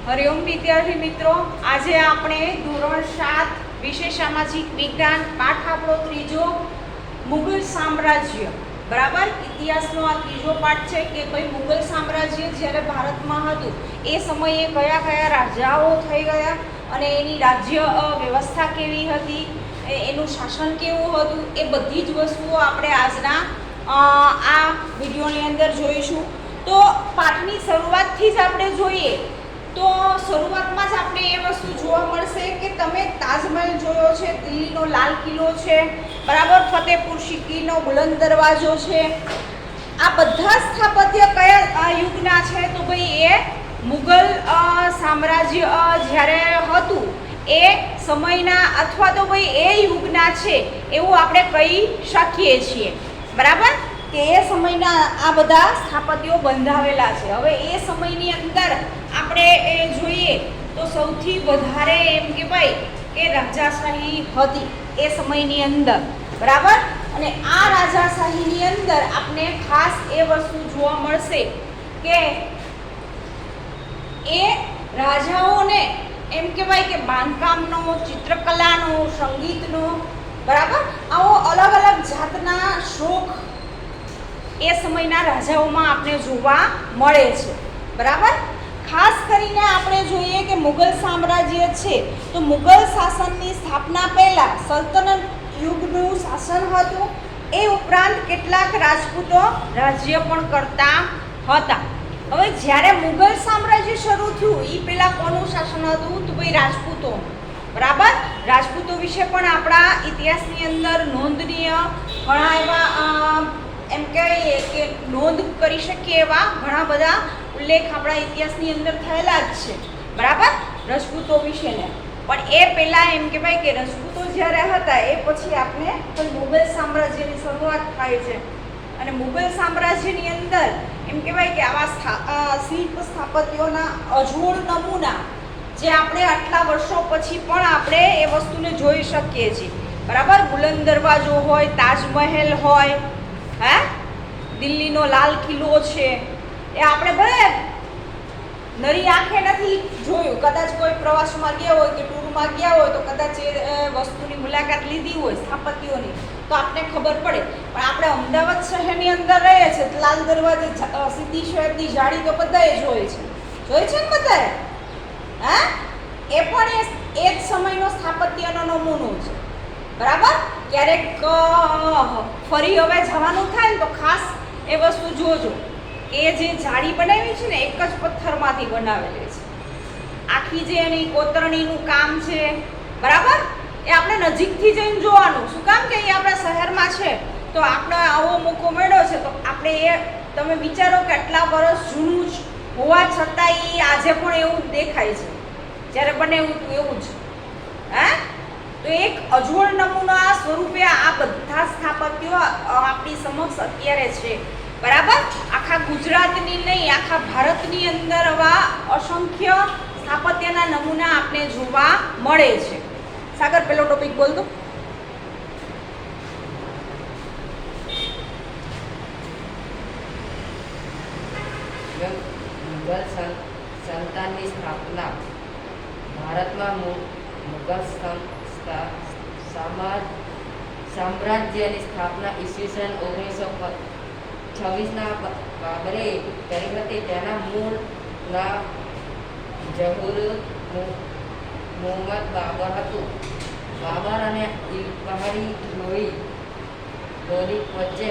હરિઓમ વિદ્યાર્થી મિત્રો, આજે આપણે ધોરણ 7 વિષય સામાજિક વિજ્ઞાન પાઠ આપણો ત્રીજો મુગલ સામ્રાજ્ય બરાબર ઇતિહાસનો આ ત્રીજો પાઠ છે કે ભાઈ મુગલ સામ્રાજ્ય જ્યારે ભારતમાં હતું એ સમયે કયા કયા રાજાઓ થઈ ગયા અને એની રાજ્ય વ્યવસ્થા કેવી હતી, એનું શાસન કેવું હતું, એ બધી જ વસ્તુઓ આપણે આજના આ વિડીયોની અંદર જોઈશું। તો પાઠની શરૂઆતથી જ આપણે જોઈએ તો શરૂઆતમાં જ આપણે એ વસ્તુ જોવા મળશે કે તમે તાજમહેલ જોયો છે, દિલ્હીનો લાલ કિલ્લો છે બરાબર, ફતેહપુર સિક્રીનો બુલંદ દરવાજો છે, આ બધા સ્થાપત્ય કયા યુગના છે? તો ભાઈ એ મુગલ સામ્રાજ્ય જ્યારે હતું એ સમયના અથવા તો ભાઈ એ યુગના છે એવું આપણે કહી શકીએ છીએ બરાબર, કે એ સમયના આ બધા સ્થાપત્યો બંધાવેલા છે। હવે એ સમયની અંદર આપણે એ જોઈએ તો સૌથી વધારે એમ કે ભાઈ કે રાજાશાહી હતી એ સમયની અંદર બરાબર, અને આ રાજાશાહીની અંદર આપણે ખાસ એ વસ્તુ જોવા મળશે કે એ રાજાઓને એમ કહેવાય કે બાંધકામનો, ચિત્રકલાનો, સંગીતનો બરાબર આવો અલગ અલગ જાતના શોખ એ સમયના રાજાઓમાં આપણે જોવા મળે છે બરાબર। ખાસ કરીને આપણે જોઈએ કે મુગલ સામ્રાજ્ય છે તો મુગલ શાસનની સ્થાપના પહેલા સલ્તનત યુગનું શાસન હતું, એ ઉપરાંત કેટલાક રાજપૂતો રાજ્ય પણ કરતા હતા। હવે જ્યારે મુગલ સામ્રાજ્ય શરૂ થયું એ પહેલા કોનું શાસન હતું? તો ભાઈ રાજપૂતો બરાબર, રાજપૂતો વિશે પણ આપણા ઇતિહાસની અંદર નોંધનીય ઘણા એવા એમ કહીએ કે નોંધ કરી શકીએ એવા ઘણા બધા ઉલ્લેખ આપણા ઇતિહાસની અંદર થયેલા જ છે બરાબર રજપૂતો વિશેને। પણ એ પહેલાં એમ કહેવાય કે રજપૂતો જ્યારે હતા એ પછી આપણે મુગલ સામ્રાજ્યની શરૂઆત થાય છે, અને મુગલ સામ્રાજ્યની અંદર એમ કહેવાય કે આવા શિલ્પ સ્થાપત્યોના અજોડ નમૂના જે આપણે આટલા વર્ષો પછી પણ આપણે એ વસ્તુને જોઈ શકીએ છીએ બરાબર, બુલંદ દરવાજો હોય, તાજમહેલ હોય, દિલ્હીનો લાલ કિલ્લો છે, એ આપણે ભલે નરી આંખે નથી જોયું, કદાચ કોઈ પ્રવાસમાં ગયા હોય કે ટૂરમાં ગયા હોય તો કદાચ એ વસ્તુની મુલાકાત લીધી હોય સ્થાપત્યોની તો આપણને ખબર પડે, પણ આપણે અમદાવાદ શહેરની અંદર રહીએ છીએ તો લાલ દરવાજે સીધી શહેરની જાળી તો બધાએ જોઈ છે ને બધાએ, એ પણ એ જ સમયનો સ્થાપત્યનો નમૂનો છે બરાબર। ક્યારેક ફરી હવે જવાનું થાય ને તો ખાસ એ વસ્તુ જોજો કે જે જાળી બનાવી છે ને એક જ પથ્થરમાંથી બનાવેલી છે, આખી જે એની કોતરણીનું કામ છે બરાબર, એ આપણે નજીકથી જઈને જોવાનું, શું કામ કે એ આપણા શહેરમાં છે તો આપણે આવો મોકો મળ્યો છે તો આપણે એ તમે વિચારો કે આટલા વર્ષ જૂનું જ હોવા છતાં એ આજે પણ એવું જ દેખાય છે જ્યારે બને એવું જ તો એક અજોડ નમૂના સ્વરૂપે આ બધા સ્થાપત્યો આપણી સમક્ષ અત્યારે છે બરાબર। આખા ગુજરાતની નહીં આખા ભારતની અંદર આવા અસંખ્ય સ્થાપત્યના નમૂના આપણે જોવા મળે છે। સાગર પેલો ટોપિક બોલ દો। મુગલ સલ્તનતની સ્થાપના ભારતમાં મુગલ સામ્રાજ્યની સ્થાપના ઈસવીસન 1926ના બાબરે કરી હતી। તેના મૂળ નામ જહુર મુહમ્મદ બાબર હતું। બાબર અને ઇલ્તબહારી લોહી વચ્ચે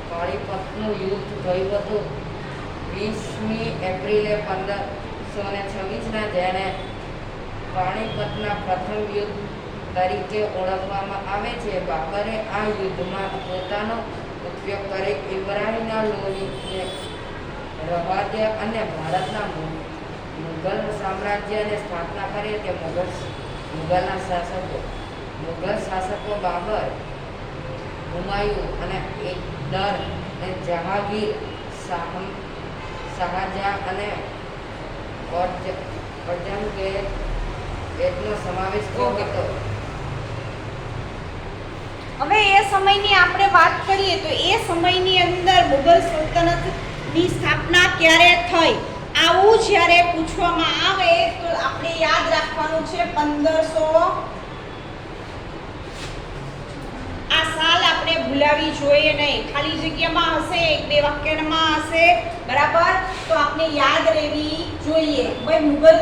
પાણીપતનું યુદ્ધ થયું હતું 20મી એપ્રિલે 1526ના, જેને પાણીપતના પ્રથમ યુદ્ધ તરીકે ઓળખવામાં આવે છે। બાબરે આ યુદ્ધમાં પોતાનો ઉપયોગ કરી ઇબ્રાહિમના લોહીને રહેવા દે અને ભારતના મુગલ સામ્રાજ્યની સ્થાપના કરી હતી। મુગલ શાસકો બાબર, હુમાયું અને એકદર અને જહાંગીર, શાહજહાં અને ઔરંગઝેબનો સમાવેશ થયો હતો। હવે એ સમયની આપણે વાત કરીએ તો એ સમયની અંદર મુગલ સલ્તનતની સ્થાપના ક્યારે થઈ આવું જ્યારે પૂછવામાં આવે તો આપણે યાદ રાખવાનું છે 1500. આ સાલ આપણે ભૂલાવી જોઈએ નહીં. ખાલી જગ્યામાં હશે, એક બે વાક્યમાં હશે, બરાબર, તો આપણે યાદ રહેવી જોઈએ. ભાઈ મુગલ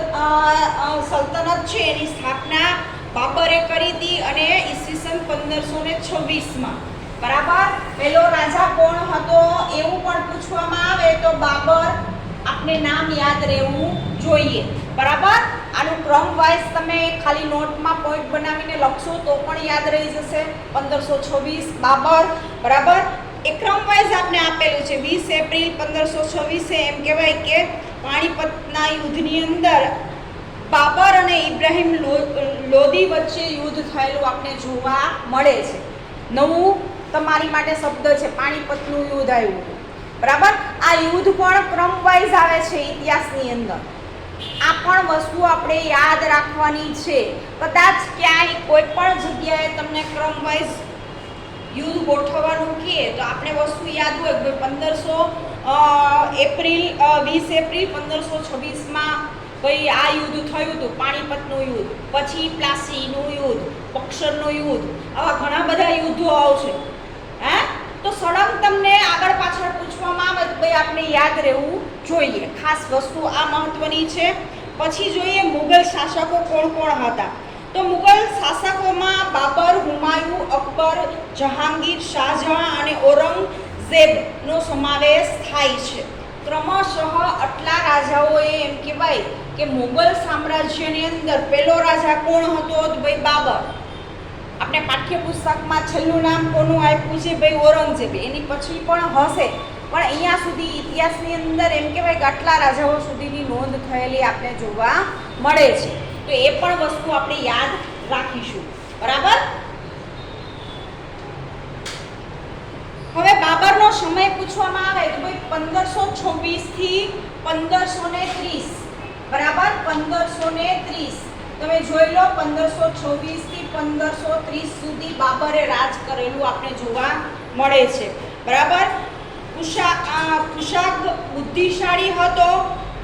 સલ્તનત છે એની સ્થાપના બાબરે કરી હતી અને ઈસવીસન 1526માં, બરાબર. પહેલો રાજા કોણ હતો એવું પણ પૂછવામાં આવે તો બાબર આપણે નામ યાદ રહેવું જોઈએ, બરાબર. આનું ક્રમ વાઇઝ તમે ખાલી નોટમાં પોઈન્ટ બનાવીને લખશો તો પણ યાદ રહી જશે. 1526 બાબર, બરાબર. એ ક્રમ વાઇઝ આપણે આપેલું છે. 20 એપ્રિલ 1526 એમ કહેવાય કે પાણીપતના યુદ્ધની અંદર બાબર અને ઇબ્રાહિમ લોદી વચ્ચે યુદ્ધ થયેલું આપણે જોવા મળે છે. નવું તમારી માટે શબ્દ છે, પાણીપતનું યુદ્ધ આવ્યું હતું, બરાબર. આ યુદ્ધ પણ ક્રમ વાઇઝ આવે છે ઇતિહાસની અંદર. આ પણ વસ્તુ આપણે યાદ રાખવાની છે. કદાચ ક્યાંય કોઈ પણ જગ્યાએ તમને ક્રમ વાઇઝ યુદ્ધ ગોઠવવાનું કહે તો આપણે વસ્તુ યાદ હોય કે 20 એપ્રિલ 1526માં ભાઈ આ યુદ્ધ થયું હતું, પાણીપતનું યુદ્ધ, પછી પ્લાસીનું યુદ્ધ, બક્સરનું યુદ્ધ, આવા ઘણા બધા યુદ્ધો આવશે. હે, તો સળંગ તમને આગળ પાછળ પૂછવામાં આવે તો ભાઈ આપણે યાદ રહેવું જોઈએ. ખાસ વસ્તુ આ મહત્વની છે. પછી જોઈએ મુગલ શાસકો કોણ કોણ હતા. તો મુગલ શાસકોમાં બાબર, હુમાયુ, અકબર, જહાંગીર, શાહજહાં અને ઔરંગઝેબનો સમાવેશ થાય છે. ક્રમશઃ આટલા રાજાઓએ એમ કહેવાય કે મુગલ સામ્રાજ્યની અંદર પહેલો રાજા કોણ હતો તો ભાઈ બાબર. આપણે પાઠ્યપુસ્તકમાં છેલ્લું નામ કોનું આપ્યું છે ભાઈ ઔરંગઝેબ. એની પછી પણ હશે, પણ અહીંયા સુધી ઇતિહાસની અંદર એમ કહેવાય કે આટલા રાજાઓ સુધીની નોંધ થયેલી આપણે જોવા મળે છે. તો એ પણ વસ્તુ આપણે યાદ રાખીશું, બરાબર. હવે બાબરનો સમય પૂછવામાં આવે તો ભાઈ 1526 થી 1530, બરાબર. 1530 તમે જોઈ લો. 1526 થી 1530 સુધી બાબરે રાજ કરેલું આપણે જોવા મળે છે, બરાબર. કુશાગ બુદ્ધિશાળી હતો.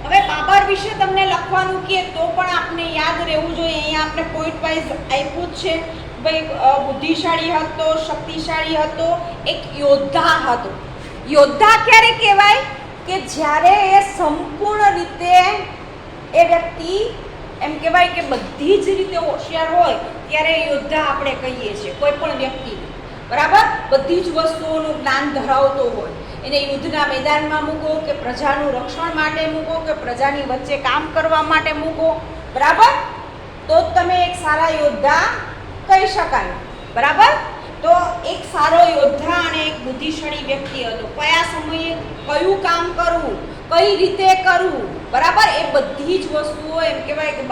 હવે બાબર વિશે તમને લખવાનું કે તો પણ આપણે યાદ રહેવું જોઈએ. અહીંયા આપણે પોઈન્ટ વાઇઝ આપ્યું જ છે ભાઈ. બુદ્ધિશાળી હતો, શક્તિશાળી હતો, એક યોદ્ધા હતો. યોદ્ધા ક્યારે કહેવાય કે જ્યારે એ સંપૂર્ણ રીતે એ વ્યક્તિ એમ કહેવાય કે બધી જ રીતે હોશિયાર હોય ત્યારે યોદ્ધા આપણે કહીએ છીએ કોઈ પણ વ્યક્તિ, બરાબર. બધી જ વસ્તુઓનું જ્ઞાન ધરાવતો હોય. એને યુદ્ધના મેદાનમાં મૂકો કે પ્રજાનું રક્ષણ માટે મૂકો કે પ્રજાની વચ્ચે કામ કરવા માટે મૂકો, બરાબર, તો તમે એક સારા યોદ્ધા કહી શકાય, બરાબર. તો એક સારો યોદ્ધા અને એક બુદ્ધિશાળી વ્યક્તિ હતો. કયા સમયે કયું કામ કરવું, કઈ રીતે કરવું, બરાબર, એ બધી જ વસ્તુઓ એમ કહેવાય કે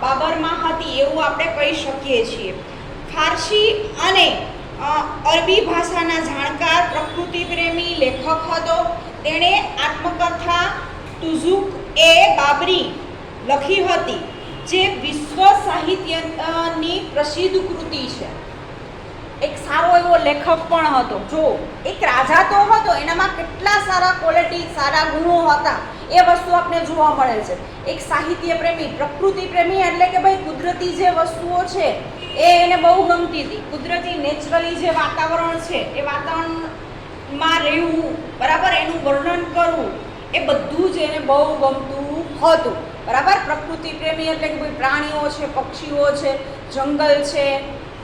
બાબરમાં હતી એવું આપણે કહી શકીએ છીએ. ફારસી અને અરબી ભાષાના જાણકાર, પ્રકૃતિ પ્રેમી લેખક હતો. તેણે આત્મકથા તુઝુક એ બાબરી લખી હતી જે વિશ્વ સાહિત્યની પ્રસિદ્ધ કૃતિ છે. એક સારો એવો લેખક પણ હતો. જો એક રાજા તો હતો, એનામાં કેટલા સારા ક્વોલિટી, સારા ગુણો હતા એ વસ્તુ આપણે જોવા મળે છે. એક સાહિત્ય પ્રેમી, પ્રકૃતિ પ્રેમી એટલે કે ભાઈ કુદરતી જે વસ્તુઓ છે એ એને બહુ ગમતી હતી. કુદરતી નેચરલી જે વાતાવરણ છે એ વાતાવરણમાં રહેવું, બરાબર, એનું વર્ણન કરવું એ બધું જ એને બહુ ગમતું હતું, બરાબર. પ્રકૃતિ પ્રેમી એટલે કે ભાઈ પ્રાણીઓ છે, પક્ષીઓ છે, જંગલ છે,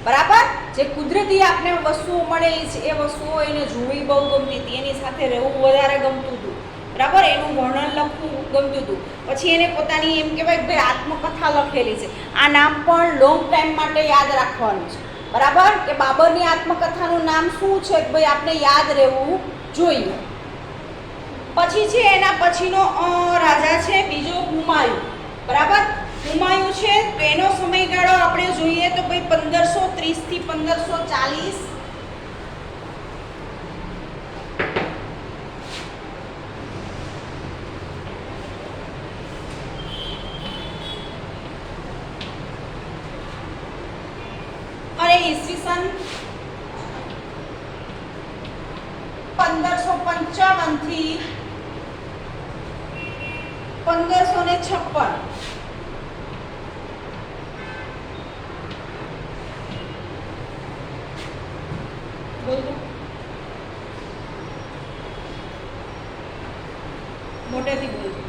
બરાબર, જે કુદરતી આપણે વસ્તુઓ મળે છે એ વસ્તુઓ એને જોવી બહુ ગમતી હતી. એની સાથે રહેવું વધારે ગમતું હતું, બરાબર. એનું વર્ણન લખવું ગમતું હતું. પછી એને પોતાની એમ કહેવાય કે ભાઈ આત્મકથા લખેલી છે. આ નામ પણ લોંગ ટાઈમ માટે યાદ રાખવાનું છે, બરાબર, કે બાબરની આત્મકથાનું નામ શું છે કે ભાઈ આપણે યાદ રહેવું જોઈએ. પછી છે એના પછીનો રાજા છે બીજો હુમાયુ, બરાબર. હુમાયુ છે તો એનો સમયગાળો આપણે જોઈએ તો ભાઈ 1530 થી 1540. અને ઈસવીસન 1555 થી 1556 બોલો મોટેથી બોલજો.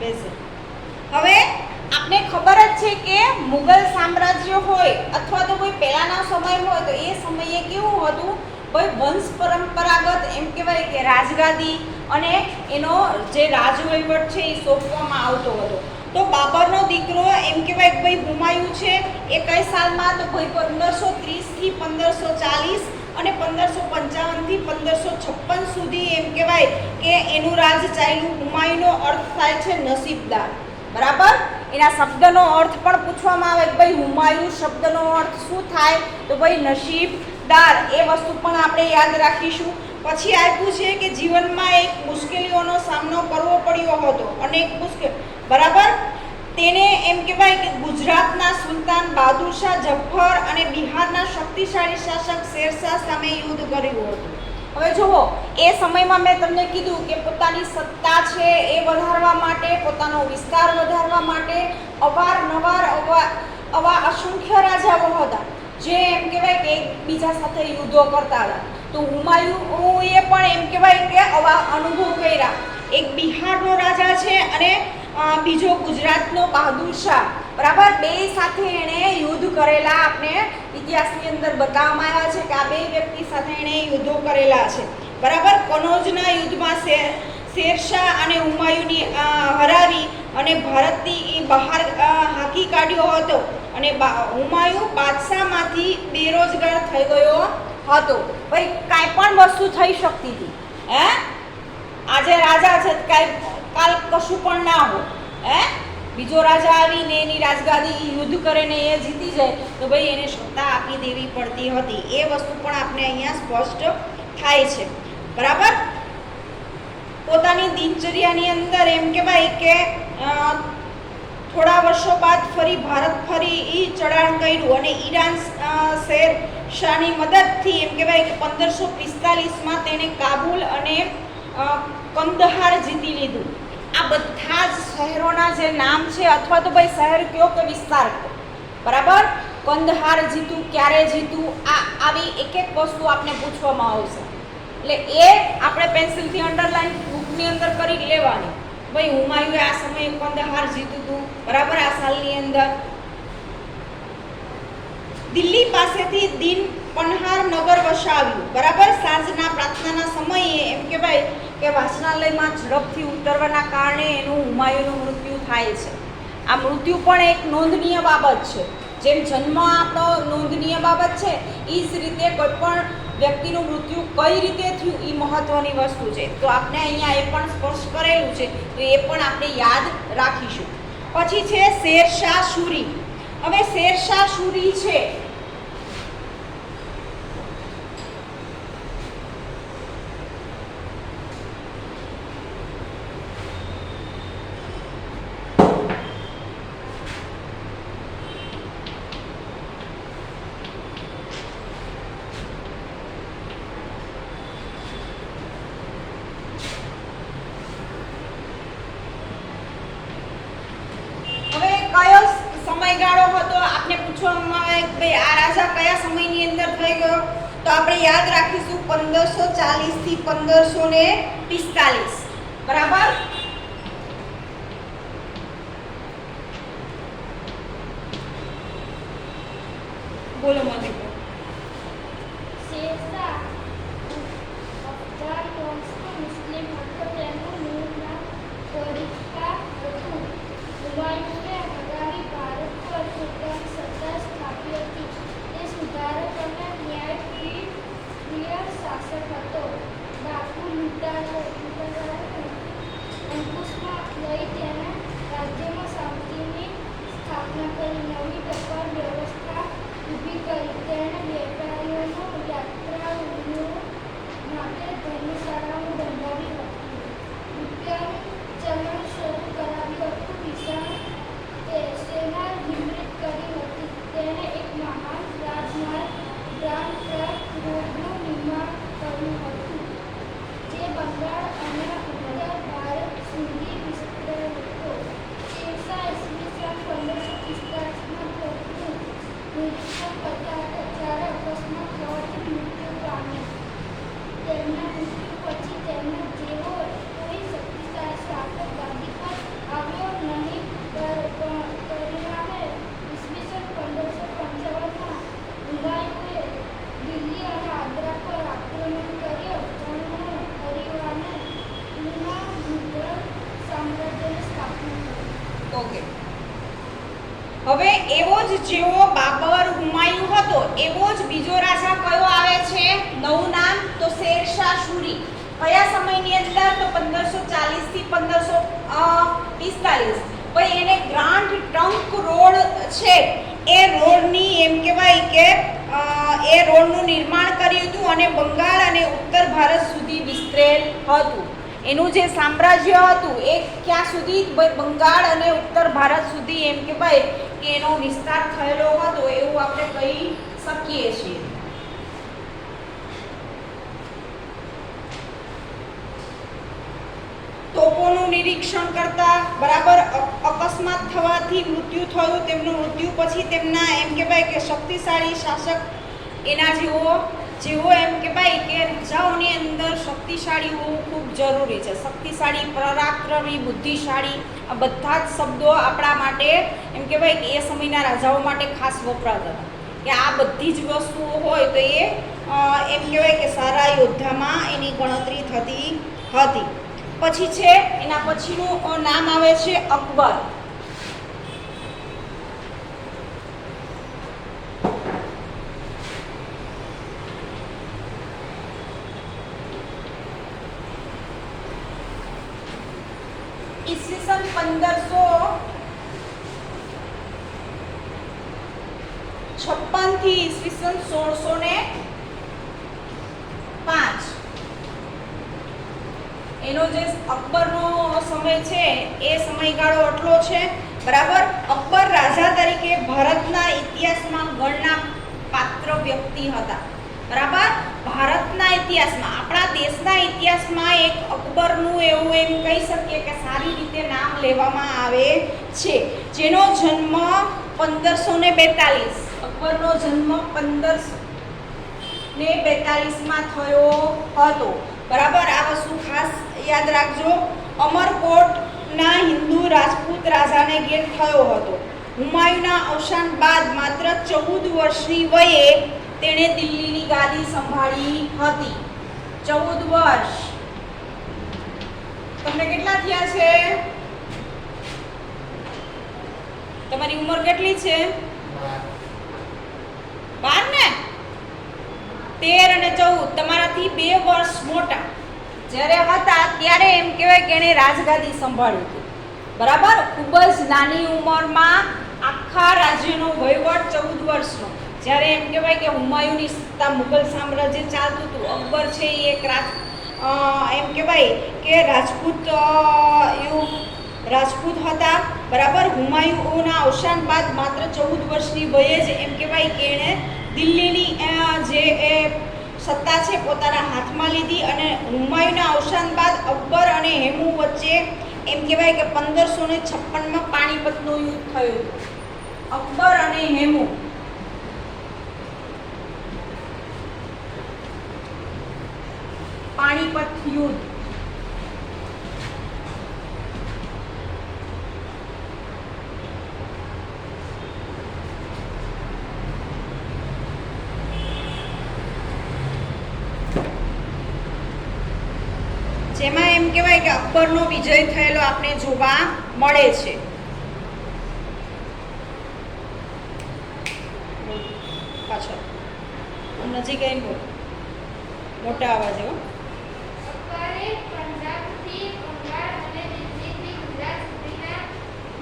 બેસે. હવે આપને ખબર જ છે કે મુગલ સામ્રાજ્ય હોય અથવા તો કોઈ પહેલાના સમય હોય તો એ સમયે કેવું હતું, કોઈ વંશ પરંપરાગત એમ કહેવાય કે રાજગાદી અને એનો જે રાજવહીવટ છે એ સોંપવામાં આવતો હતો. તો બાબરનો દીકરો એમ કહેવાય કે ભાઈ હુમાયું છે એ કઈ સાલમાં, તો ભાઈ 1530 થી 1540 અને 1555 થી 1556 સુધી એમ કહેવાય કે એનું રાજ ચાલ્યું. હુમાયુનો અર્થ થાય છે નસીબદાર, બરાબર. એના શબ્દનો અર્થ પણ પૂછવામાં આવે કે ભાઈ હુમાયું શબ્દનો અર્થ શું થાય, તો ભાઈ નસીબદાર. એ વસ્તુ પણ આપણે યાદ રાખીશું. પછી આપ્યું છે કે જીવનમાં એક મુશ્કેલીઓનો સામનો કરવો પડ્યો હતો, અનેક મુશ્કેલ, બરાબર. તેને એમ કહેવાય કે ગુજરાતના સુલતાન બહાદુર શાહ જફર અને બિહારના શક્તિશાળી શાસક શેરશાહ સામે યુદ્ધ કર્યું હતું. હવે જુઓ, એ સમયમાં મેં તમને કીધું કે પોતાની સત્તા છે એ વધારવા માટે, પોતાનો વિસ્તાર વધારવા માટે અવારનવાર આવા અસંખ્ય રાજાઓ હતા જે એમ કહેવાય કે એકબીજા સાથે યુદ્ધો કરતા હતા. તો હુમાયુએ પણ એમ કહેવાય કે આવા અનુભવ કર્યા. એક બિહારનો રાજા છે અને બીજો ગુજરાતનો બહાદુર શાહ, બરાબર. બે સાથે એણે યુદ્ધ કરેલા આપણે ઇતિહાસની અંદર બતાવવામાં આવ્યા છે કે આ બે વ્યક્તિ સાથે એણે યુદ્ધો કરેલા છે, બરાબર. કનોજના યુદ્ધમાં શેરશાહ અને હુમાયુની હરાવી અને ભારતની બહાર હાંકી કાઢ્યો હતો અને હુમાયુ બાદશાહમાંથી બેરોજગાર થઈ ગયો હતો. ભાઈ કાંઈ પણ વસ્તુ થઈ શકતી હતી, હે. આજે રાજા છે કાલ કશું પણ ના હોય, હે. બીજો રાજા આવીને એની રાજગાદી યુદ્ધ કરે ને એ જીતી જાય તો ભાઈ એને સત્તા આપી દેવી પડતી હતી. એ વસ્તુ પણ આપણે અહીંયા સ્પષ્ટ થાય છે, બરાબર. પોતાની દિનચર્યાની અંદર એમ કહેવાય કે થોડા વર્ષો બાદ ફરી ભારત ફરી ચઢાણ કર્યું અને ઈરાન શેરશાહની મદદથી એમ કહેવાય કે 1545માં તેણે કાબુલ અને કંદહાર જીતી લીધું. આ બધા જ શહેરોના જે નામ છે, અથવા તો ભાઈ શહેર કયો કે વિસ્તાર કયો, બરાબર. કંદહાર જીતું, ક્યારે જીતું, આવી એક એક વસ્તુ આપણે પૂછવામાં આવશે. એટલે એ આપણે પેન્સિલથી અંડરલાઈન બુકની અંદર કરી લેવાની. ભાઈ હુમાયુએ આ સમયે કંદહાર જીતું હતું, બરાબર. આ સાલની અંદર દિલ્હી પાસેથી દિન પનહાર નગર વસાવ્યું, બરાબર. સાંજના પ્રાર્થનાના સમયે એમ કહેવાય કે વાચનાલયમાં ઝડપથી ઉતરવાના કારણે એનું હુમાયુનું મૃત્યુ થાય છે. આ મૃત્યુ પણ એક નોંધનીય બાબત છે. જેમ જન્મ આપણો નોંધનીય બાબત છે, એ જ રીતે કોઈ પણ વ્યક્તિનું મૃત્યુ કઈ રીતે થયું એ મહત્વની વસ્તુ છે. તો આપણે અહીંયા એ પણ સ્પષ્ટ કરેલું છે, તો એ પણ આપણે યાદ રાખીશું. પછી છે શેરશાહ સૂરી. હવે શેરશાહ સૂરી છે સમયગાળો હતો આપને પૂછવામાં આવે કે ભાઈ આ રાજા કયા સમયની અંદર થઈ ગયો, તો આપણે યાદ રાખીશું 1540 થી 1545. બરાબર. બોલો મોદી. શેરશાહ અફઘાન વંશનો મુસ્લિમ હતો. તેનું મૂળ નામ ફરીદકા હતું. હુમાયુને હરાવી ભારત પર પોતાની સત્તા સ્થાપી હતી. તે સુધારક અને ન્યાયપ્રિય શાસક હતો. ડાકુ લૂંટારાઓને અંકુશમાં લઈ તેના રાજ્યમાં શાંતિની સ્થાપના કરી. નવી ટપાલ વ્યવસ્થા ઊભી કરી. તેણે વેપારીઓનો યાત્રાળુઓ માટે ધર્મશાળાઓ બંધાવી હતી. રૂપિયાનું ચલણ શરૂ કરાવ્યું હતું. વિશાળ સેના નિમણૂક કરી હતી. તેણે એક મહાન રાજમાર્ગ ગ્રાન્ડ ટ્રંક રોડનું નિર્માણ કર્યું હતું, જે બંગાળ અને ઉત્તર ભારત સુધી વિસ્તરેલ હતો. શેરશાહ ઈસવીસન 1545માં પોતાનું નિરીક્ષણ કરતા હતા જ્યારે અકસ્માત થવાથી મૃત્યુ પામ્યા. તેમના મૃત્યુ પછી તેમના જેવો કોઈ શક્તિશાળી શાસક ગાદી પર આવ્યો નહીં. પરિણામે ઈસવીસન 1555માં હુમાયુએ દિલ્હી અને આગ્રા પર આક્રમણ કરી અફઘાનો હરાવીને પુનઃ મુઘલ સામ્રાજ્યની સ્થાપના કરી. ઓકે. હવે એવો જ જેવો બાબર હુમાયુ હતો એવો જ બીજો રાજા કયો આવે છે, નવું નામ, તો શેરશાહ સૂરી. કયા સમયની અંદર, તો 1540 થી 1545. ભાઈ એને ગ્રાન્ડ ટ્રંક રોડ છે એ રોડની એમ કહેવાય કે એ રોડનું નિર્માણ કર્યું હતું અને બંગાળ અને ઉત્તર ભારત સુધી વિસ્તરેલ હતું. એનું જે સામ્રાજ્ય હતું એ ક્યાં સુધી, બંગાળ અને ઉત્તર ભારત સુધી એમ કહેવાય કે એનો વિસ્તાર થયેલો હતો એવું આપણે કહી શકીએ છીએ. તોપોનું નિરીક્ષણ કરતા, બરાબર, અકસ્માત થવાથી મૃત્યુ થયું. તેમનું મૃત્યુ પછી તેમના એમ કહેવાય કે શક્તિશાળી શાસક એના જેવો એમ કહેવાય કે રાજાઓની અંદર શક્તિશાળી હોવું ખૂબ જરૂરી છે. શક્તિશાળી, પરાક્રમી, બુદ્ધિશાળી, આ બધા જ શબ્દો આપણા માટે એમ કહેવાય કે એ સમયના રાજાઓ માટે ખાસ વપરાતા હતા કે આ બધી જ વસ્તુઓ હોય તો એ એમ કહેવાય કે સારા યોદ્ધામાં એની ગણતરી થતી હતી. પછી છે એના પછીનું નામ આવે છે અકબર. ઈસવીસન 1556 થી ઈસવીસન 1605 એનો જે અકબરનો સમય છે એ સમયગાળો આટલો છે. બરાબર. અકબર રાજા તરીકે ભારતના ઇતિહાસમાં ગણના પાત્ર વ્યક્તિ હતા. બરાબર. ભારતના ઇતિહાસમાં, આપણા દેશના ઇતિહાસમાં એક અકબરનું એવું એમ કહી શકીએ કે સારી રીતે નામ લેવામાં આવે છે, જેનો જન્મ 1542, અકબરનો જન્મ 1542માં થયો હતો. બરાબર. આ વસ્તુ ખાસ યાદ રાખજો. અમરકોટના હિન્દુ રાજપૂત રાજાને ઘેર થયો હતો. હુમાયુના અવસાન બાદ માત્ર 14 વર્ષની વયે તેણે દિલ્હીની ગાદી સંભાળી હતી. 14 વર્ષ. તમને કેટલા થયા છે? તમારી ઉંમર કેટલી છે? 12 ને? 13 અને 14 તમારાથી 2 વર્ષ મોટા જ્યારે હતા ત્યારે એમ કહેવાય કે એણે રાજગાદી સંભાળી હતી. બરાબર. ખૂબ જ નાની ઉંમરમાં આખા રાજ્યનો વહીવટ 14 વર્ષનો. જ્યારે એમ કહેવાય કે હુમાયુની સત્તા, મુઘલ સામ્રાજ્ય ચાલતું હતું. અકબર છે એ એક એમ કહેવાય કે રાજપૂત હતા. બરાબર. હુમાયુના અવસાન બાદ માત્ર 14 વર્ષની વયે જ એમ કહેવાય કે એણે દિલ્હીની જે સત્તા છે પોતાના હાથમાં લીધી અને હુમાયુના અવસાન બાદ અકબર અને હેમુ વચ્ચે એમ કહેવાય કે 1556માં પાણીપતનું યુદ્ધ થયું હતું. અકબર અને હેમુ પાણીપત યુદ્ધ. જેમાં એમ કહેવાય કે અકબરનો વિજય થયેલો આપણે જોવા મળે છે. પાછળ નજીક આવીને બોલ, મોટા અવાજે હો. અકબરે પંજાબથી બંગાળ અને દિલ્હીથી ગુજરાત સુધીના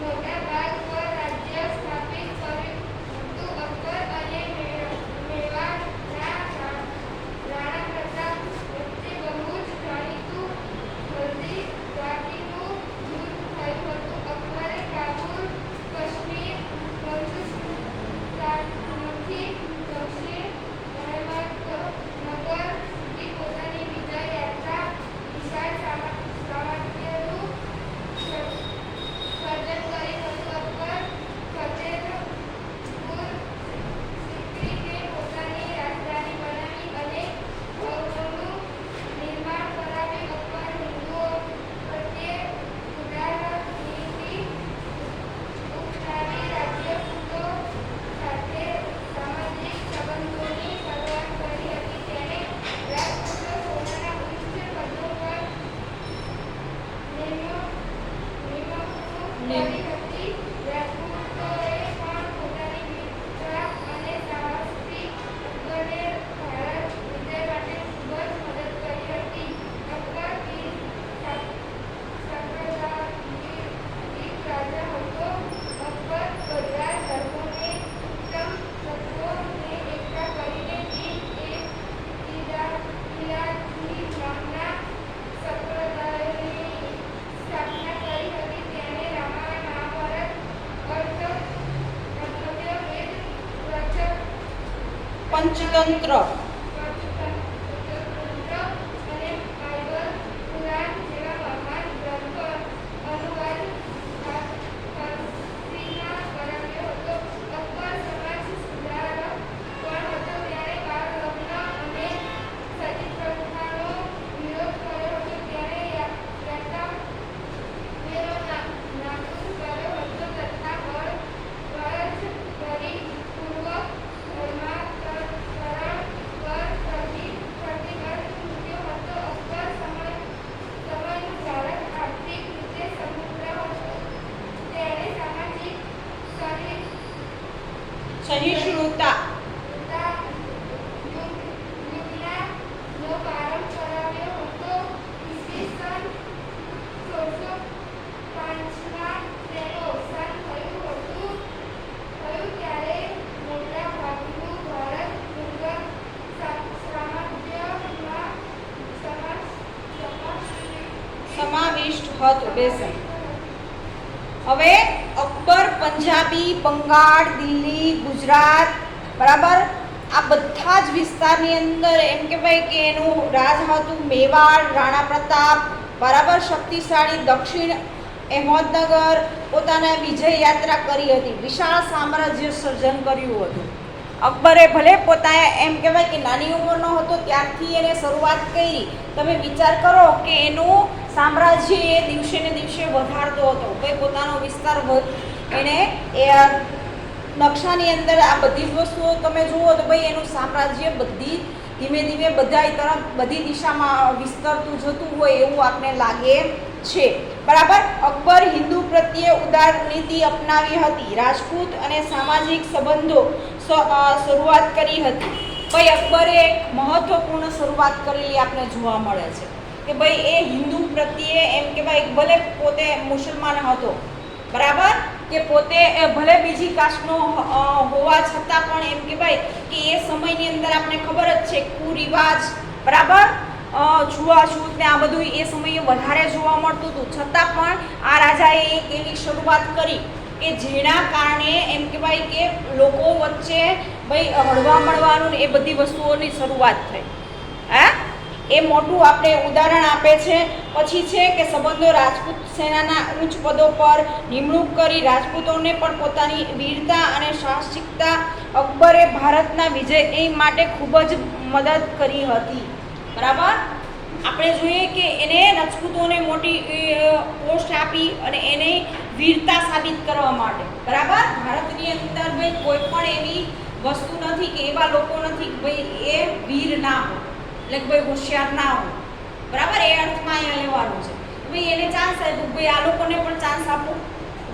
મોટા ભાગ પર રાજ્ય સ્થાપિત કર્યું હતું. અકબર અને મેવાડના રાણા પ્રતાપ વચ્ચે બહુ જ જાણીતું હલ્દી ઘાટીનું યુદ્ધ થયું હતું. અકબરે કાબુલ, કાશ્મીર, બંદૂકધારથી દક્ષિણ અહેમદનગર સુધી પોતાની વિજય યાત્રા વિશાળ સામ્રાજ્યનું સર્જન કરી હતું. અકબર ફતેહપુર સિક્રીને પોતાની રાજધાની બનાવી અને ભવનોનું નિર્માણ કરાવ્યું. અકબર હિન્દુઓ પ્રત્યે ઉદાર નીતિ ઉપનાવી રાજપૂતો સાથે સામાજિક સંબંધોની શરૂઆત કરી હતી. તેણે રાજપૂતો સોનાના ઉચ્ચ પદો પર નિમણૂક કરી હતી. રાજપૂતોએ પણ પોતાની વીરતા અને સાહસથી અકબરને ભારત વિજય માટે ખૂબ જ મદદ કરી હતી. અકબર વીર સંપ્રદાયિક રાજા હતો. અકબર બધા ધર્મોને ઉત્તમ તત્વોને એકઠા કરીને ઇલાહી નામના સંપ્રદાયની સ્થાપના કરી હતી. તેણે રામાયણ, મહાભારત, અથર્વવેદ, પંચતંત્ર અને બાઇબલ, કુરાન જેવા મહાન ગ્રંથો અનુવાદ ફારસીમાં કરાવ્યો હતો. અકબર સમાજ સુધારક પણ હતો. તેણે બાળ લગ્ન અને સતી પ્રથાનો વિરોધ કર્યો હતો. તેણે યાતનાવેરો નાબૂદ કર્યો હતો તથા બળજબરીપૂર્વક ધર્માંતરણ પર પ્રતિબંધ મૂક્યો હતો. અકબર સમયનું ભારત આર્થિક રીતે સમૃદ્ધ હતું. તેણે સામાજિક સહિષ્ણુતા યુગનો પ્રારંભ કરાવ્યો હતો. ઈસવીસન 1605માં તેનું અવસાન થયું ત્યારે મોટા ભાગનું ભારત મુગલ સામ્રાજ્યમાં સમાવિષ્ટ હતું. બેસન હવે અકબર પંજાબી, બંગાળ, દિલ્હી, ગુજરાત, બરાબર, આ બધા જ વિસ્તારની અંદર એમ કહેવાય કે એનું રાજ હતું. મેવાડ, રાણા પ્રતાપ, બરાબર, શક્તિશાળી દક્ષિણ અહેમદનગર પોતાના વિજય યાત્રા કરી હતી. વિશાળ સામ્રાજ્ય સર્જન કર્યું હતું. અકબરે ભલે પોતા એમ કહેવાય કે નાની ઉંમરનો હતો ત્યારથી એને શરૂઆત કરી. તમે વિચાર કરો કે એનું સામ્રાજ્ય એ દિવસે ને દિવસે વધારતો હતો. ભાઈ પોતાનો વિસ્તાર એને એ નકશાની અંદર આ બધી જ વસ્તુઓ તમે જુઓ તો ભાઈ એનું સામ્રાજ્ય બધી ધીમે ધીમે બધા તરફ બધી દિશામાં વિસ્તરતું જતું હોય એવું આપણે લાગે છે. બરાબર. અકબર હિન્દુ પ્રત્યે ઉદાર નીતિ અપનાવી હતી. રાજપૂત અને સામાજિક સંબંધો શરૂઆત કરી હતી. ભાઈ અકબરે એક મહત્વપૂર્ણ શરૂઆત કરેલી આપણે જોવા મળે છે કે ભાઈ એ હિન્દુ પ્રત્યે એમ કે ભાઈ ભલે પોતે મુસલમાન હતો, બરાબર, કે પોતે ભલે બીજી કાસ્ટનો હોવા છતાં પણ એમ કે ભાઈ કે એ સમયની અંદર આપણે ખબર જ છે કુરિવાજ, બરાબર, છૂઆછૂત ને આ બધું એ સમયે વધારે જોવા મળતું હતું. છતાં પણ આ રાજાએ એક એવી શરૂઆત કરી કે જેના કારણે એમ કહેવાય કે લોકો વચ્ચે ભાઈ હળવા મળવાનું એ બધી વસ્તુઓની શરૂઆત થઈ. હે એ મોટું આપણે ઉદાહરણ આપે છે. પછી છે કે સંબંધો રાજપૂત સેનાના ઉચ્ચ પદો પર નિમણૂક કરી રાજપૂતોને પણ પોતાની વીરતા અને સાહસિકતા અકબરે ભારતના વિજય માટે ખૂબ જ મદદ કરી હતી. બરાબર, આપણે જોઈએ કે એને રાજપૂતોને મોટી પોસ્ટ આપી અને એને વીરતા સાબિત કરવા માટે. બરાબર, ભારતની અંદર ભાઈ કોઈ પણ એવી વસ્તુ નથી કે એવા લોકો નથી કે ભાઈ એ વીર ના હોય, એટલે કે ભાઈ હોશિયાર ના હોય. બરાબર, એ અર્થમાં અહીંયા લેવાનું છે. ભાઈ એને ચાન્સ આપ્યો, ભાઈ આ લોકોને પણ ચાન્સ આપો,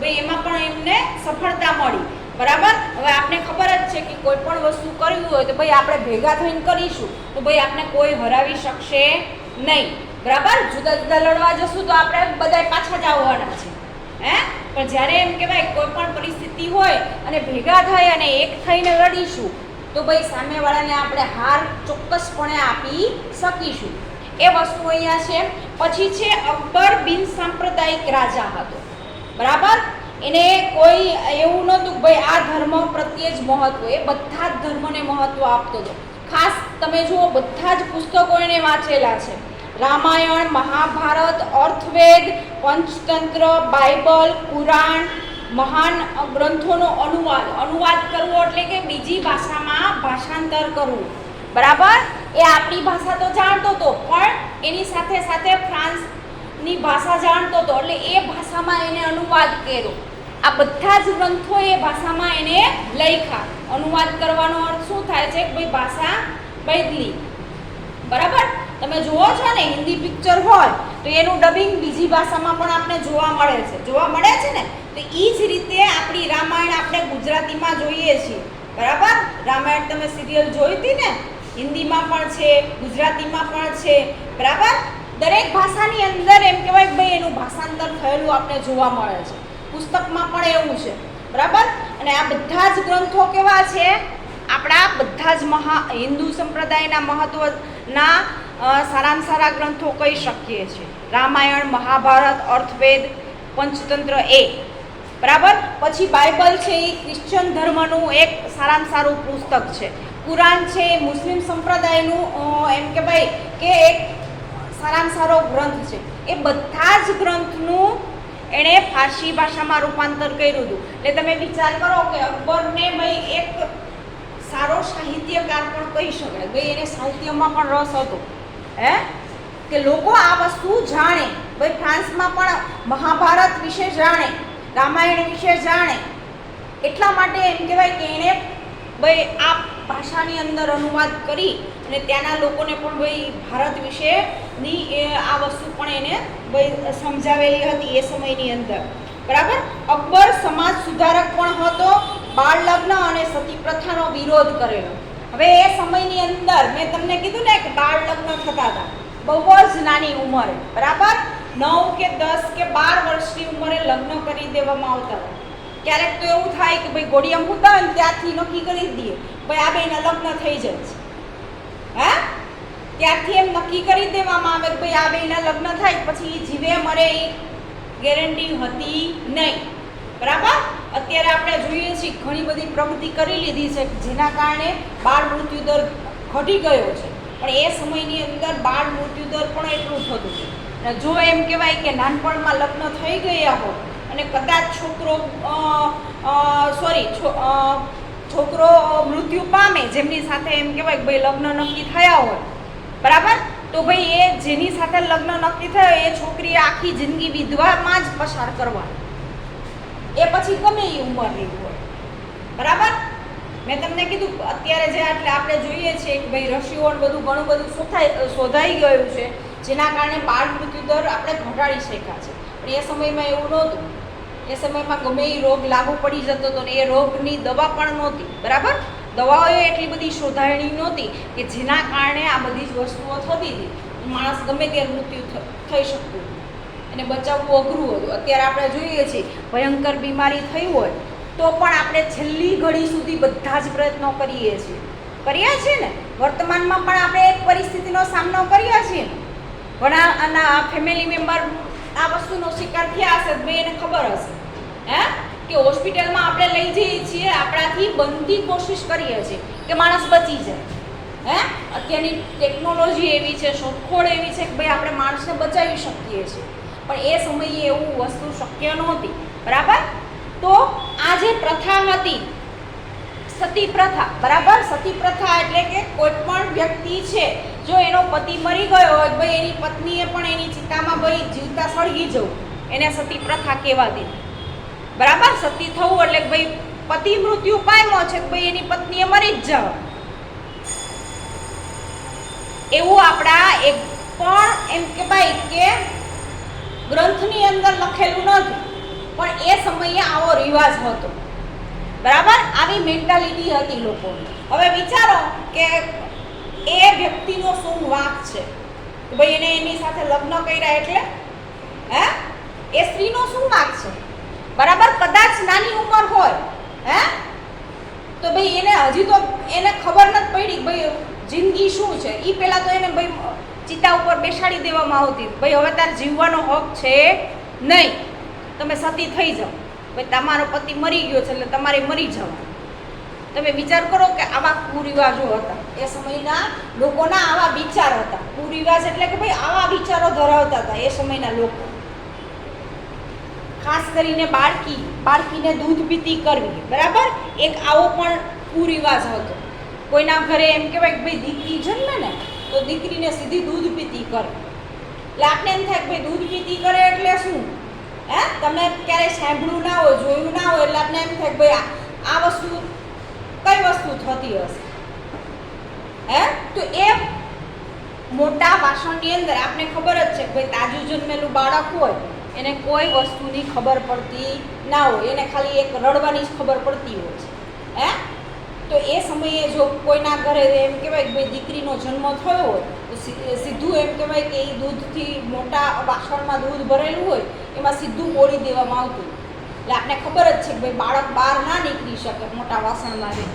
ભાઈ એમાં પણ એમને સફળતા મળી. બરાબર, હવે આપણે ખબર જ છે કે કોઈ પણ વસ્તુ કરવી હોય તો ભાઈ આપણે ભેગા થઈને કરીશું તો ભાઈ આપણે કોઈ હરાવી શકશે નહીં. બરાબર, જુદા જુદા લડવા જશું તો આપણે બધા પાછા જ આવવાના છે. પણ જ્યારે એમ કહેવાય કોઈ પણ પરિસ્થિતિ હોય અને ભેગા થઈ અને એક થઈને લડીશું તો ભાઈ સામેવાળાને આપણે હાર ચોક્કસપણે આપી શકીશું. એ વસ્તુ અહીંયા છે. પછી છે અકબર બિન સાંપ્રદાયિક રાજા હતો. બરાબર, એને કોઈ એવું નહોતું ભાઈ આ ધર્મ પ્રત્યે જ મહત્વ, એ બધા જ ધર્મને મહત્વ આપતો હતો. ખાસ તમે જુઓ બધા જ પુસ્તકો એને વાંચેલા છે. રામાયણ, મહાભારત, અર્થવેદ, પંચતંત્ર, બાઇબલ, કુરાન, મહાન ગ્રંથોનો અનુવાદ કરવો એટલે કે બીજી ભાષામાં ભાષાંતર કરવું. બરાબર, એ આપણી ભાષા તો જાણતો હતો પણ એની સાથે સાથે ફ્રાન્સની ભાષા જાણતો હતો એટલે એ ભાષામાં એને અનુવાદ કર્યો. આ બધા જ ગ્રંથો એ ભાષામાં એને લખ્યા. અનુવાદ કરવાનો અર્થ શું થાય છે કે ભાઈ ભાષા બદલી. બરાબર, તમે જુઓ છો ને હિન્દી પિક્ચર હોય તો એનું ડબિંગ બીજી ભાષામાં પણ આપણે જોવા મળે છે ને. તો એ જ રીતે આપણી રામાયણ આપણે ગુજરાતીમાં જોઈએ છીએ. બરાબર, રામાયણ તમે સિરિયલ જોઈ હતી ને, હિન્દીમાં પણ છે, ગુજરાતીમાં પણ છે. બરાબર, દરેક ભાષાની અંદર એમ કહેવાય કે ભાઈ એનું ભાષાંતર થયેલું આપણે જોવા મળે છે. પુસ્તકમાં પણ એવું છે. બરાબર, અને આ બધા જ ગ્રંથો કેવા છે, આપણા બધા જ હિન્દુ સંપ્રદાયના મહત્વના સારામાં સારા ગ્રંથો કહી શકીએ છીએ. રામાયણ, મહાભારત, અર્થવેદ, પંચતંત્ર એ. બરાબર, પછી બાઇબલ છે એ ક્રિશ્ચન ધર્મનું એક સારામાં સારું પુસ્તક છે. કુરાન છે એ મુસ્લિમ સંપ્રદાયનું એમ કે ભાઈ કે એક સારામાં સારો ગ્રંથ છે. એ બધા જ ગ્રંથનું એણે ફારસી ભાષામાં રૂપાંતર કર્યું હતું. એટલે તમે વિચાર કરો કે અકબરને ભાઈ એક સારો સાહિત્યકાર પણ કહી શકાય. ભાઈ એને સાહિત્યમાં પણ રસ હતો કે લોકો આ વસ્તુ જાણે. ભાઈ ફ્રાન્સમાં પણ મહાભારત વિશે જાણે, રામાયણ વિશે જાણે. એટલા માટે એમ કહેવાય કે એણે ભાઈ આ ભાષાની અંદર અનુવાદ કરી અને ત્યાંના લોકોને પણ ભાઈ ભારત વિશેની આ વસ્તુ પણ એને ભાઈ સમજાવેલી હતી એ સમયની અંદર. બરાબર, અકબર સમાજ સુધારક પણ હતો. બાળ લગ્ન અને સતી પ્રથાનો વિરોધ કરેલો. હવે એ સમયની અંદર મેં તમને કીધું ને કે બાળ લગ્ન થતા હતા બહુ જ નાની ઉંમરે. બરાબર, 9 કે 10 કે 12 વર્ષની ઉંમરે લગ્ન કરી દેવામાં આવતા હતા. ક્યારેક તો એવું થાય કે ભાઈ ઘોડિયા મૂકતા હોય ને ત્યારથી નક્કી કરી દઈએ ભાઈ આ બેના લગ્ન થઈ જાય છે. ત્યારથી એમ નક્કી કરી દેવામાં આવે કે ભાઈ આ બેના લગ્ન થાય પછી જીવે મરે એ ગેરંટી હતી નહીં. બરાબર, અત્યારે આપણે જોઈએ છીએ ઘણી બધી પ્રગતિ કરી લીધી છે જેના કારણે બાળ મૃત્યુ દર ઘટી ગયો છે. પણ એ સમયની અંદર બાળ મૃત્યુ દર પણ એટલું થતું હતું. જો એમ કહેવાય કે નાનપણમાં લગ્ન થઈ ગયા હોય અને કદાચ છોકરો મૃત્યુ પામે જેમની સાથે એમ કહેવાય કે ભાઈ લગ્ન નક્કી થયા હોય. બરાબર, તો ભાઈ એ જેની સાથે લગ્ન નક્કી થયો એ છોકરીએ આખી જિંદગી વિધવામાં જ પસાર કરવાની. એ પછી ગમે એ ઉંમરની હોય. બરાબર, મેં તમને કીધું અત્યારે જે એટલે આપણે જોઈએ છીએ કે ભાઈ રસીઓ બધું ઘણું બધું શોધાઈ ગયું છે જેના કારણે બાળ મૃત્યુ દર આપણે ઘટાડી શક્યા છે. પણ એ સમયમાં એવું નહોતું. એ સમયમાં ગમે એ રોગ લાગુ પડી જતો હતો ને એ રોગની દવા પણ નહોતી. બરાબર, દવાઓ એટલી બધી શોધાણી નહોતી કે જેના કારણે આ બધી જ વસ્તુઓ થતી હતી. માણસ ગમે ત્યારે મૃત્યુ થઈ શકતું હતું અને બચાવવું અઘરું હતું. અત્યારે આપણે જોઈએ છીએ ભયંકર બીમારી થઈ હોય તો પણ આપણે છેલ્લી ઘડી સુધી બધા જ પ્રયત્નો કરીએ છીએ ને. વર્તમાનમાં પણ આપણે એક પરિસ્થિતિનો સામનો કરીએ છીએ. ઘણા ફેમિલી મેમ્બર આ વસ્તુનો શિકાર થયા હશે ભાઈ એને ખબર હશે કે હોસ્પિટલમાં આપણે લઈ જઈએ છીએ, આપણાથી બનતી કોશિશ કરીએ છીએ કે માણસ બચી જાય. હે અત્યારની ટેકનોલોજી એવી છે, શોધખોળ એવી છે કે ભાઈ આપણે માણસને બચાવી શકીએ છીએ, પણ એ સમયે એવું વસ્તુ શક્ય નહોતી. બરાબર. તો આ જે પ્રથા હતી સતી પ્રથા, બરાબર, સતી પ્રથા એટલે કે કોઈ પણ વ્યક્તિ છે જો એનો પતિ મરી ગયો હોય ભાઈ એની પત્નીએ પણ એની ચિતામાં ભાઈ જીવતા સળગી જવું, એને સતી પ્રથા કહેવાતી. બરાબર. સતી થવું એટલે ભાઈ પતિ મૃત્યુ પામ્યો છે ભાઈ એની પત્નીએ મરી જ જવા. એવું આપણા એક પણ એમ કે ભાઈ કે ગ્રંથની અંદર લખેલું નથી, પણ એ સમયે આવો રિવાજ હતો. બરાબર. આવી મેન્ટાલિટી હતી લોકોની. હવે વિચારો કે એ વ્યક્તિનો શું વાંક છે કે ભાઈ એને એની સાથે લગ્ન કર્યા એટલે હે એ સ્ત્રીનો શું વાંક છે? બરાબર. કદાચ નાની ઉંમર હોય હે તો ભાઈ એને હજી તો એને ખબર નથી પડી ભાઈ જિંદગી શું છે. એ પહેલા તો એને ભાઈ ચિતા ઉપર બેસાડી દેવામાં આવતી ભાઈ હવે તારે જીવવાનો હક છે નહીં, તમે સતી થઈ જાઓ, ભાઈ તમારો પતિ મરી ગયો છે એટલે તમારે મરી જવાનું. તમે વિચાર કરો કે આવા કુરિવાજો હતા એ સમયના લોકોના, આવા વિચાર હતા. કુરિવાજ એટલે કે ભાઈ આવા વિચારો ધરાવતા હતા એ સમયના લોકો. ખાસ કરીને બાળકીને દૂધ પીતી કરવી, બરાબર, એક આવો પણ કુરિવાજ હતો. કોઈના ઘરે એમ કહેવાય કે ભાઈ દીકરી જન્મે ને તો દીકરીને સીધી દૂધ પીતી કરે. એટલે આપણે એમ થાય કે ભાઈ દૂધ પીતી કરે એટલે શું? હે તમે ક્યારે સાંભળ્યું ના હોય, જોયું ના હોય, એટલે આપણે એમ થાય કે ભાઈ આ વસ્તુ કઈ વસ્તુ થતી હશે? હે તો એ મોટા ભાષણની અંદર આપણે ખબર જ છે કે ભાઈ તાજું જન્મેલું બાળક હોય એને કોઈ વસ્તુની ખબર પડતી ના હોય, એને ખાલી એક રડવાની જ ખબર પડતી હોય છે. હે તો એ સમયે જો કોઈના ઘરે એમ કહેવાય કે ભાઈ દીકરીનો જન્મ થયો હોય તો સીધું એમ કહેવાય કે એ દૂધથી મોટા વાસણમાં દૂધ ભરેલું હોય એમાં સીધું બોળી દેવામાં આવતું. એટલે આપણે ખબર જ છે કે ભાઈ બાળક બહાર ના નીકળી શકે મોટા વાસણમાં રહે.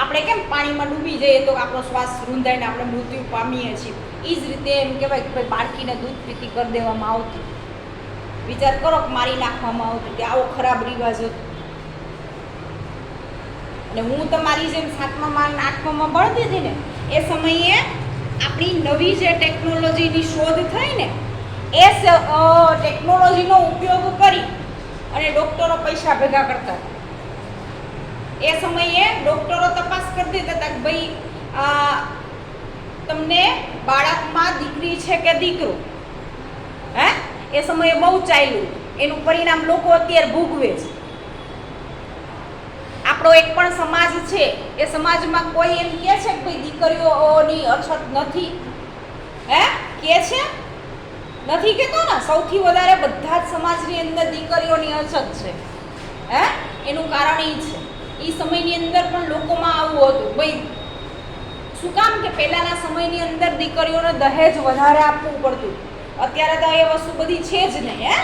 આપણે કેમ પાણીમાં ડૂબી જઈએ તો આપણો શ્વાસ રૂંધાઈને આપણે મૃત્યુ પામીએ છીએ, એ જ રીતે એમ કહેવાય કે ભાઈ બાળકીને દૂધ પીતી કરી દેવામાં આવતી. વિચાર કરો કે મારી નાખવામાં આવતું કે આવો ખરાબ રિવાજ હતો. અને હું તમારી જેમ 7મામાં 8મામાં ભણતી હતી ને એ સમયે આપણી નવી જે ટેકનોલોજીની શોધ થઈ ને એ ટેકનોલોજીનો ઉપયોગ કરી અને ડૉક્ટરો પૈસા ભેગા કરતા હતા. એ સમયે ડૉક્ટરો તપાસ કરી દેતા હતા કે ભાઈ તમને બાળકમાં દીકરી છે કે દીકરો. હે એ સમયે બહુ ચાલ્યું, એનું પરિણામ લોકો અત્યારે ભોગવે છે. આપણો એક પણ સમાજ છે એ સમાજમાં કોઈ એમ કહે છે કે ભાઈ દીકરીઓની અછત નથી? હે કહે છે? નથી કહેતો ને. સૌથી વધારે બધા જ સમાજની અંદર દીકરીઓની અછત છે. હે એનું કારણ એ છે એ સમયની અંદર પણ લોકોમાં આવું હતું. ભાઈ શું કામ કે પહેલાના સમયની અંદર દીકરીઓને દહેજ વધારે આપવું પડતું. અત્યારે તો એ વસ્તુ બધી છે જ નહીં. હે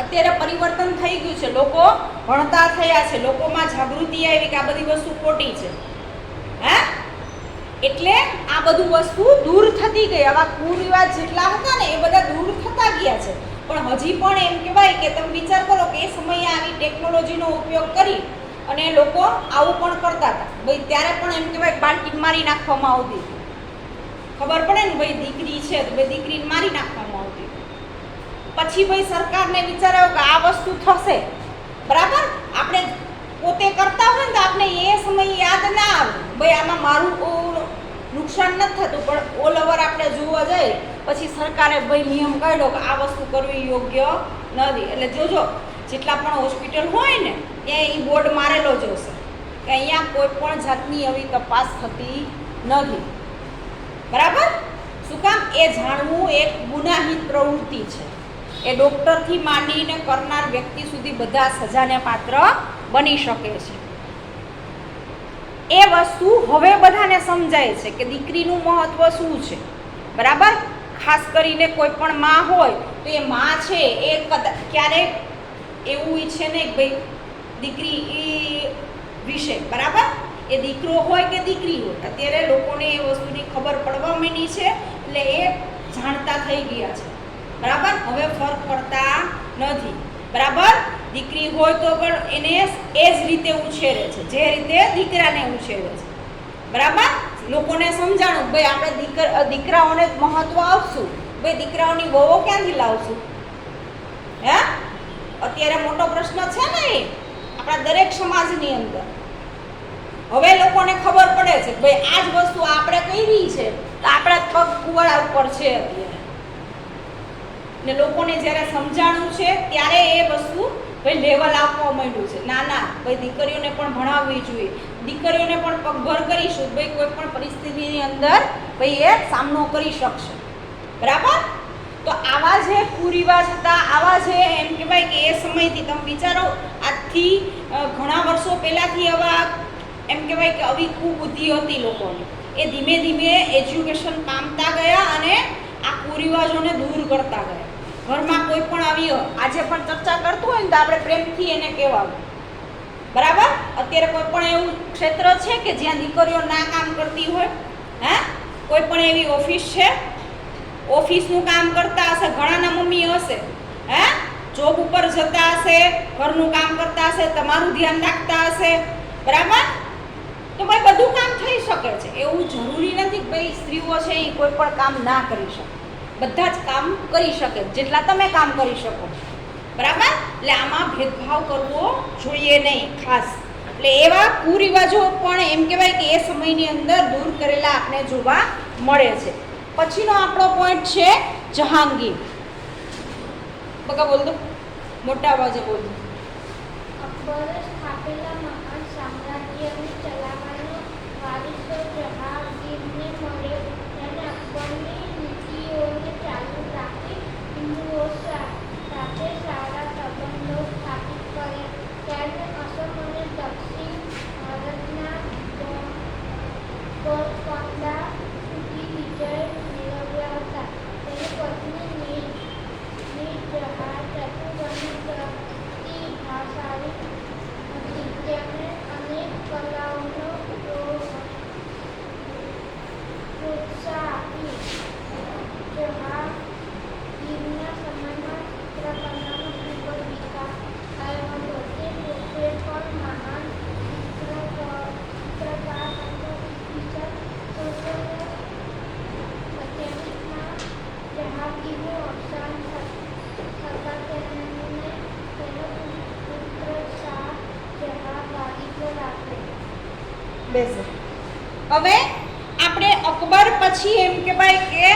અત્યારે પરિવર્તન થઈ ગયું છે, લોકો ભણતા થયા છે, લોકોમાં જાગૃતિ આવી કે આ બધી વસ્તુ ખોટી છે. હે એટલે આ બધું વસ્તુ દૂર થતી ગઈ. આવા કુરિવાજ જેટલા હતા ને એ બધા દૂર થતા ગયા છે. પણ હજી પણ એમ કહેવાય કે તમે વિચાર કરો કે એ સમયે આવી ટેકનોલોજીનો ઉપયોગ કરી અને લોકો આવું પણ કરતા હતા. ભાઈ ત્યારે પણ એમ કહેવાય કે બાળકીને મારી નાખવામાં આવતી. ખબર પડે ને ભાઈ દીકરી છે તો ભાઈ દીકરીને મારી નાખવામાં આવતી. પછી ભાઈ સરકારને વિચાર આવ્યો કે આ વસ્તુ થશે, બરાબર, આપણે પોતે કરતા હોય ને તો આપણે એ સમય યાદ ના આવે ભાઈ આમાં મારું નુકસાન નથી થતું, પણ ઓલ ઓવર આપણે જોવા જઈએ પછી સરકારે ભાઈ નિયમ કાઢ્યો કે આ વસ્તુ કરવી યોગ્ય નથી. એટલે જોજો જેટલા પણ હોસ્પિટલ હોય ને ત્યાં એ બોર્ડ મારેલો જ હશે કે અહીંયા કોઈ પણ જાતની એવી તપાસ થતી નથી. બરાબર. શું કામ? એ જાણવું એક ગુનાહિત પ્રવૃત્તિ છે. એ ડૉક્ટરથી માંડીને કરનાર વ્યક્તિ સુધી બધા સજાને પાત્ર બની શકે છે. એ વસ્તુ હવે બધાને સમજાય છે કે દીકરીનું મહત્વ શું છે. બરાબર. ખાસ કરીને કોઈ પણ માં હોય તો એ માં છે એ ક્યારેક એવું ઈચ્છે નહીં કે ભાઈ દીકરી વિશે, બરાબર, એ દીકરો હોય કે દીકરી હોય, અત્યારે લોકોને એ વસ્તુની ખબર પડવા માંડી છે એટલે એ જાણતા થઈ ગયા છે. બરાબર. હવે ફરક પડતા નથી. બરાબર. દીકરી હોય તો પણ એને એ જ રીતે ઉછેરે છે જે રીતે દીકરાને ઉછેરે છે. બરાબર. લોકોને સમજાણું ભાઈ આપણે દીકરાઓને જ મહત્વ આપશું, ભાઈ દીકરાઓની વહુઓ ક્યાંથી લાવશું? હે, અત્યારે મોટો પ્રશ્ન છે ને એ આપણા દરેક સમાજની અંદર. હવે લોકોને ખબર પડે છે કે ભાઈ આ જ વસ્તુ આપણે કરી છે તો આપણા પગ કુવાડા ઉપર છે અત્યારે. ને લોકોને જ્યારે સમજાણું છે ત્યારે એ વસ્તુ ભાઈ લેવલ આપવા માંડ્યું છે. ના ના ભાઈ દીકરીઓને પણ ભણાવવી જોઈએ, દીકરીઓને પણ પગભર કરીશું ભાઈ કોઈ પણ પરિસ્થિતિની અંદર ભાઈ એ સામનો કરી શકશે. બરાબર? તો આવા જે કુરિવાજ હતા, આવા જે એમ કહેવાય કે એ સમયથી તમે વિચારો આજથી ઘણા વર્ષો પહેલાંથી આવા એમ કહેવાય કે આવી કુબુદ્ધિ હતી લોકોની, એ ધીમે ધીમે એજ્યુકેશન પામતા ગયા અને આ કુરિવાજોને દૂર કરતા ગયા. ઘરમાં કોઈ પણ આવી આજે પણ ચર્ચા કરતું હોય ને તો આપણે પ્રેમથી એને કહેવાનું. બરાબર? અત્યારે કોઈ પણ એવું ક્ષેત્ર છે કે જ્યાં દીકરીઓ ના કામ કરતી હોય? હે, કોઈ પણ એવી ઓફિસ છે, ઓફિસનું કામ કરતા હશે, ઘણાના મમ્મી હશે, હે, જોબ ઉપર જતા હશે, ઘરનું કામ કરતા હશે, તમારું ધ્યાન રાખતા હશે. બરાબર? તો ભાઈ બધું કામ થઈ શકે છે. એવું જરૂરી નથી કે ભાઈ સ્ત્રીઓ છે એ કોઈ પણ કામ ના કરી શકે. બધા જ કામ કરી શકે જેટલા તમે કામ કરી શકો. બરાબર? એટલે આમાં ભેદભાવ કરવો જોઈએ નહીં ખાસ. એટલે એવા કુરિવાજો પણ એમ કહેવાય કે એ સમયની અંદર દૂર કરેલા આપણે જોવા મળે છે. પછીનો આપણો પોઈન્ટ છે જહાંગીર. બકા બોલ દો, મોટા અવાજે બોલ દો. અકબરે સ્થાપેલા મહાન સામ્રાજ્યને ચલાવવાનો વારસો જહાંગીરને મળ્યો. તેને અકબરની નીતિઓને ચાલુ રાખી હિન્દુઓ સાથે સારા સંબંધો સ્થાપિત કર્યા. ત્યારે અસમ અને દક્ષિણ ભારતના ગોલકોંડા સુધી વિજય મેળવ્યા હતા. તેની પત્ની નીરજહાં ચતુર્વર્ણી પ્રતિભાશાળી હતી. તેમણે અનેક કલાઓનો પ્રોત્સાહન આપી. જહાંગીરના સમયમાં ચિત્રકલાનો ખૂબ જ વિકાસ થયો હતો. તે પોતે પણ મહાન ચિત્રકાર હતો. ઈસવીસન 1627માં જહાંગીરનું અવસાન થતાં તેનો પુત્ર શાહ જહાં ગાદી પર આવ્યો. બેસો. હવે આપણે અકબર પછી એમ કહેવાય કે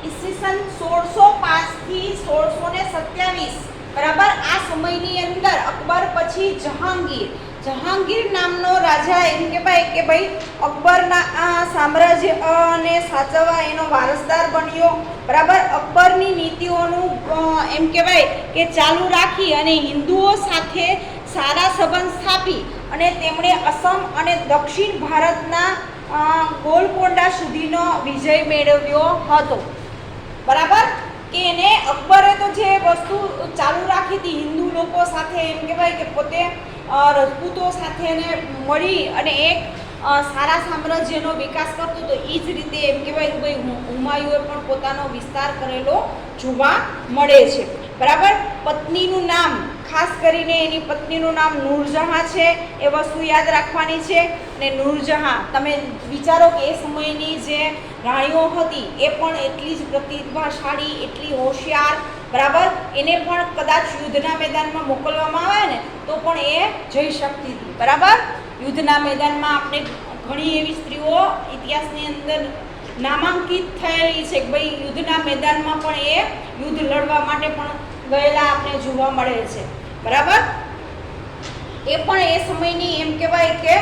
ઈસવીસન 1605 થી 1627 બરાબર આ સમયની અંદર અકબર પછી જહાંગીર નામનો રાજા એમ કહેવાય કે ભાઈ અકબરના સામ્રાજ્યને સાચવવા એનો વારસદાર બન્યો. બરાબર? અકબરની નીતિઓનું એમ કહેવાય કે ચાલુ રાખી અને હિન્દુઓ સાથે સારા સંબંધ સ્થાપી અને તેમણે અસમ અને દક્ષિણ ભારતના ગોલકોંડા સુધીનો વિજય મેળવ્યો હતો. બરાબર? કે એને અકબરે તો જે વસ્તુ ચાલુ રાખી હતી હિન્દુ લોકો સાથે એમ કહેવાય કે પોતે રજપૂતો સાથે મળી અને એક સારા સામ્રાજ્યનો વિકાસ કરતો હતો. એ જ રીતે એમ કહેવાય કે ભાઈ હુમાયુએ પણ પોતાનો વિસ્તાર કરેલો જોવા મળે છે. બરાબર? પત્નીનું નામ ખાસ કરીને એની પત્નીનું નામ નૂરજહાં છે, એ વસ્તુ યાદ રાખવાની છે. અને નૂરજહાં તમે વિચારો કે એ સમયની જે રાણીઓ હતી એ પણ એટલી જ પ્રતિભાશાળી, એટલી હોશિયાર. બરાબર? એને પણ કદાચ યુદ્ધના મેદાનમાં મોકલવામાં આવે ને તો પણ એ જઈ શકતી હતી. બરાબર? યુદ્ધના મેદાનમાં આપણે ઘણી એવી સ્ત્રીઓ ઇતિહાસની અંદર નામાંકિત થયેલી છે કે ભાઈ યુદ્ધના મેદાનમાં પણ એ યુદ્ધ લડવા માટે પણ ગયેલા આપણે જોવા મળે છે. બરાબર? એ પણ એ સમયની એમ કહેવાય કે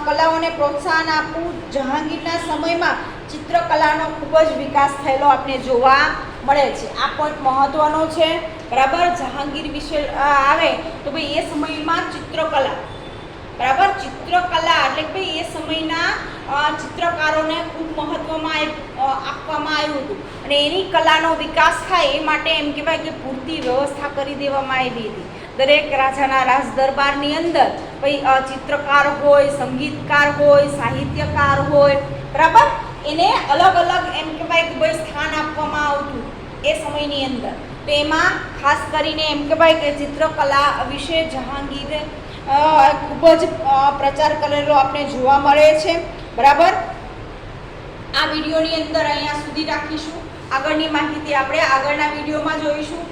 કલાઓને પ્રોત્સાહન આપવું. જહાંગીરના સમયમાં ચિત્રકલાનો ખૂબ જ વિકાસ થયેલો આપણે જોવા મળે છે. આ પોઈન્ટ મહત્વનો છે. બરાબર? જહાંગીર વિશે આવે તો ભાઈ એ સમયમાં ચિત્રકલા, બરાબર, ચિત્રકલા એટલે કે ભાઈ એ સમયના ચિત્રકારોને ખૂબ મહત્વમાં આપવામાં આવ્યું હતું અને એની કલાનો વિકાસ થાય એ માટે એમ કહેવાય કે પૂરતી વ્યવસ્થા કરી દેવામાં આવી હતી. દરેક રાજાના રાજ દરબારની અંદર ભાઈ ચિત્રકાર હોય, સંગીતકાર હોય, સાહિત્યકાર હોય. બરાબર? એને અલગ અલગ એમ કહેવાય કે ભાઈ સ્થાન આપવામાં આવતું એ સમયની અંદર. તો એમાં ખાસ કરીને એમ કહેવાય કે ચિત્રકલા વિશે જહાંગીર ખૂબ જ પ્રચાર કરેલો આપણે જોવા મળે છે, બરાબર. આ વિડીયોની અંદર અહીંયા સુધી રાખીશું. આગળની માહિતી આપણે આગળના વિડીયોમાં જોઈશું.